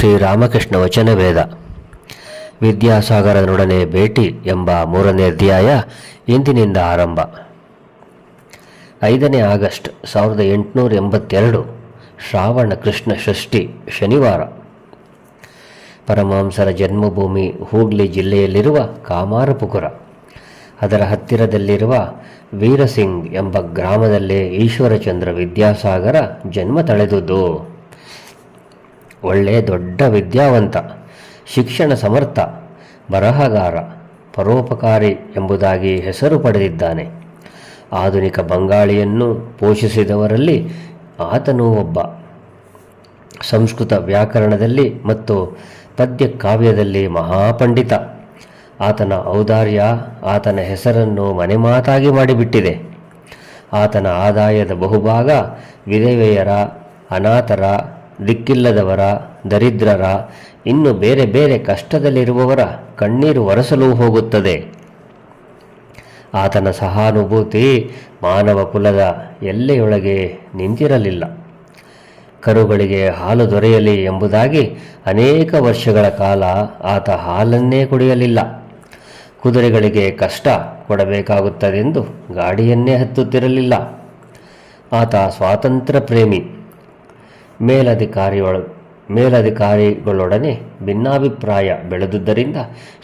ಶ್ರೀರಾಮಕೃಷ್ಣ ವಚನವೇದ ವಿದ್ಯಾಸಾಗರನೊಡನೆ ಭೇಟಿ ಎಂಬ 3ನೇ ಅಧ್ಯಾಯ ಇಂದಿನಿಂದ ಆರಂಭ. 5ನೇ ಆಗಸ್ಟ್ 1882 ಶ್ರಾವಣ ಕೃಷ್ಣ ಷಷ್ಠಿ ಶನಿವಾರ. ಪರಮಹಂಸರ ಜನ್ಮಭೂಮಿ ಹೂಗ್ಲಿ ಜಿಲ್ಲೆಯಲ್ಲಿರುವ ಕಾಮಾರಪುಕುರ. ಅದರ ಹತ್ತಿರದಲ್ಲಿರುವ ವೀರಸಿಂಗ್ ಎಂಬ ಗ್ರಾಮದಲ್ಲೇ ಈಶ್ವರಚಂದ್ರ ವಿದ್ಯಾಸಾಗರ ಜನ್ಮ ತಳೆದುದು. ಒಳ್ಳೆ ದೊಡ್ಡ ವಿದ್ಯಾವಂತ, ಶಿಕ್ಷಣ ಸಮರ್ಥ, ಬರಹಗಾರ, ಪರೋಪಕಾರಿ ಎಂಬುದಾಗಿ ಹೆಸರು ಪಡೆದಿದ್ದಾನೆ. ಆಧುನಿಕ ಬಂಗಾಳಿಯನ್ನು ಪೋಷಿಸಿದವರಲ್ಲಿ ಆತನೂ ಒಬ್ಬ. ಸಂಸ್ಕೃತ ವ್ಯಾಕರಣದಲ್ಲಿ ಮತ್ತು ಪದ್ಯ ಕಾವ್ಯದಲ್ಲಿ ಮಹಾಪಂಡಿತ. ಆತನ ಔದಾರ್ಯ ಆತನ ಹೆಸರನ್ನು ಮನೆಮಾತಾಗಿ ಮಾಡಿಬಿಟ್ಟಿದೆ. ಆತನ ಆದಾಯದ ಬಹುಭಾಗ ವಿಧವೆಯರ, ಅನಾಥರ, ದಿಕ್ಕಿಲ್ಲದವರ, ದರಿದ್ರರ, ಇನ್ನು ಬೇರೆ ಬೇರೆ ಕಷ್ಟದಲ್ಲಿರುವವರ ಕಣ್ಣೀರು ಒರೆಸಲು ಹೋಗುತ್ತದೆ. ಆತನ ಸಹಾನುಭೂತಿ ಮಾನವ ಕುಲದ ಎಲ್ಲೆಯೊಳಗೆ ನಿಂತಿರಲಿಲ್ಲ. ಕರುಗಳಿಗೆ ಹಾಲು ದೊರೆಯಲಿ ಎಂಬುದಾಗಿ ಅನೇಕ ವರ್ಷಗಳ ಕಾಲ ಆತ ಹಾಲನ್ನೇ ಕುಡಿಯಲಿಲ್ಲ. ಕುದುರೆಗಳಿಗೆ ಕಷ್ಟ ಕೊಡಬೇಕಾಗುತ್ತದೆಂದು ಗಾಡಿಯನ್ನೇ ಹತ್ತುತ್ತಿರಲಿಲ್ಲ. ಆತ ಸ್ವಾತಂತ್ರ್ಯ ಪ್ರೇಮಿ. ಮೇಲಧಿಕಾರಿಗಳೊಡನೆ ಭಿನ್ನಾಭಿಪ್ರಾಯ ಬೆಳೆದುದರಿಂದ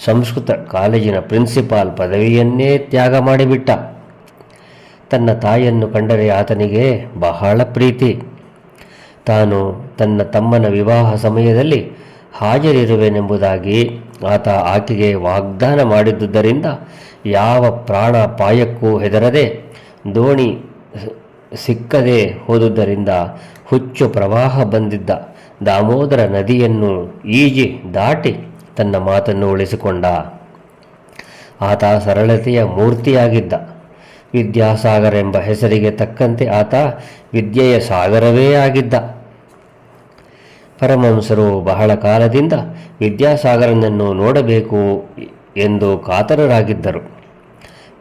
ಸಂಸ್ಕೃತ ಕಾಲೇಜಿನ ಪ್ರಿನ್ಸಿಪಾಲ್ ಪದವಿಯನ್ನೇ ತ್ಯಾಗ ಮಾಡಿಬಿಟ್ಟ. ತನ್ನ ತಾಯಿಯನ್ನು ಕಂಡರೆ ಆತನಿಗೆ ಬಹಳ ಪ್ರೀತಿ. ತಾನು ತನ್ನ ತಮ್ಮನ ವಿವಾಹ ಸಮಯದಲ್ಲಿ ಹಾಜರಿರುವೆನೆಂಬುದಾಗಿ ಆತ ಆಕೆಗೆ ವಾಗ್ದಾನ ಮಾಡಿದ್ದುದರಿಂದ ಯಾವ ಪ್ರಾಣಾಪಾಯಕ್ಕೂ ಹೆದರದೆ ದೋಣಿ ಸಿಕ್ಕದೆ ಹೋದುದರಿಂದ ಹುಚ್ಚು ಪ್ರವಾಹ ಬಂದಿದ್ದ ದಾಮೋದರ ನದಿಯನ್ನು ಈಜಿ ದಾಟಿ ತನ್ನ ಮಾತನ್ನು ಉಳಿಸಿಕೊಂಡ. ಆತ ಸರಳತೆಯ ಮೂರ್ತಿಯಾಗಿದ್ದ. ವಿದ್ಯಾಸಾಗರ ಎಂಬ ಹೆಸರಿಗೆ ತಕ್ಕಂತೆ ಆತ ವಿದ್ಯೆಯ ಸಾಗರವೇ ಆಗಿದ್ದ. ಪರಮಹಂಸರು ಬಹಳ ಕಾಲದಿಂದ ವಿದ್ಯಾಸಾಗರನನ್ನು ನೋಡಬೇಕು ಎಂದು ಕಾತರರಾಗಿದ್ದರು.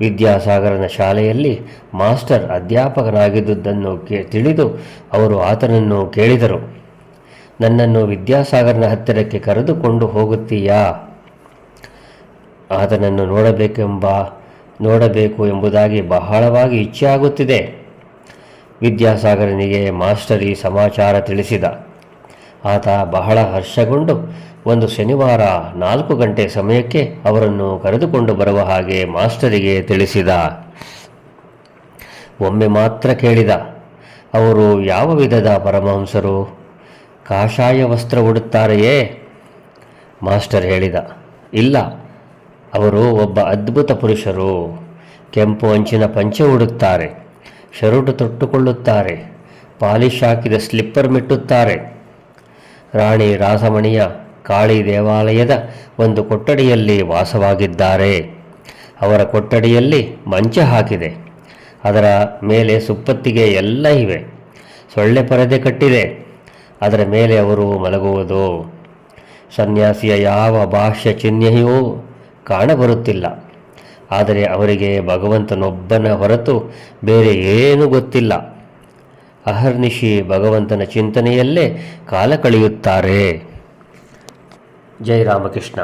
ವಿದ್ಯಾಸಾಗರನ ಶಾಲೆಯಲ್ಲಿ ಮಾಸ್ಟರ್ ಅಧ್ಯಾಪಕನಾಗಿದ್ದುದನ್ನು ತಿಳಿದು ಅವರು ಆತನನ್ನು ಕೇಳಿದರು, ನನ್ನನ್ನು ವಿದ್ಯಾಸಾಗರನ ಹತ್ತಿರಕ್ಕೆ ಕರೆದುಕೊಂಡು ಹೋಗುತ್ತೀಯಾ? ಆತನನ್ನು ನೋಡಬೇಕು ಎಂಬುದಾಗಿ ಬಹಳವಾಗಿ ಇಚ್ಛೆಯಾಗುತ್ತಿದೆ. ವಿದ್ಯಾಸಾಗರನಿಗೆ ಮಾಸ್ಟರ್ ಈ ಸಮಾಚಾರ ತಿಳಿಸಿದ. ಆತ ಬಹಳ ಹರ್ಷಗೊಂಡು ಒಂದು ಶನಿವಾರ 4 ಗಂಟೆ ಸಮಯಕ್ಕೆ ಅವರನ್ನು ಕರೆದುಕೊಂಡು ಬರುವ ಹಾಗೆ ಮಾಸ್ಟರಿಗೆ ತಿಳಿಸಿದ. ಒಮ್ಮೆ ಮಾತ್ರ ಕೇಳಿದ, ಅವರು ಯಾವ ವಿಧದ ಪರಮಹಂಸರು? ಕಾಷಾಯ ವಸ್ತ್ರ ಉಡುತ್ತಾರೆಯೇ? ಮಾಸ್ಟರ್ ಹೇಳಿದ, ಇಲ್ಲ, ಅವರು ಒಬ್ಬ ಅದ್ಭುತ ಪುರುಷರು. ಕೆಂಪು ಅಂಚಿನ ಪಂಚೆ ಉಡುತ್ತಾರೆ, ಶರುಟು ತೊಟ್ಟುಕೊಳ್ಳುತ್ತಾರೆ, ಪಾಲಿಶ್ ಹಾಕಿದ ಸ್ಲಿಪ್ಪರ್ ಮೆಟ್ಟುತ್ತಾರೆ. ರಾಣಿ ರಾಸಮಣಿಯ ಕಾಳಿ ದೇವಾಲಯದ ಒಂದು ಕೊಠಡಿಯಲ್ಲಿ ವಾಸವಾಗಿದ್ದಾರೆ. ಅವರ ಕೊಠಡಿಯಲ್ಲಿ ಮಂಚ ಹಾಕಿದೆ. ಅದರ ಮೇಲೆ ಸುಪ್ಪತ್ತಿಗೆ ಎಲ್ಲ ಇವೆ. ಸೊಳ್ಳೆ ಪರದೆ ಕಟ್ಟಿದೆ. ಅದರ ಮೇಲೆ ಅವರು ಮಲಗುವುದು. ಸನ್ಯಾಸಿಯ ಯಾವ ಭಾಷ್ಯ ಚಿಹ್ನೆಯೂ ಕಾಣಬರುತ್ತಿಲ್ಲ. ಆದರೆ ಅವರಿಗೆ ಭಗವಂತನೊಬ್ಬನ ಹೊರತು ಬೇರೆ ಏನೂ ಗೊತ್ತಿಲ್ಲ. ಅಹರ್ನಿಶಿ ಭಗವಂತನ ಚಿಂತನೆಯಲ್ಲೇ ಕಾಲ ಕಳೆಯುತ್ತಾರೆ. ಜೈ ರಾಮಕೃಷ್ಣ.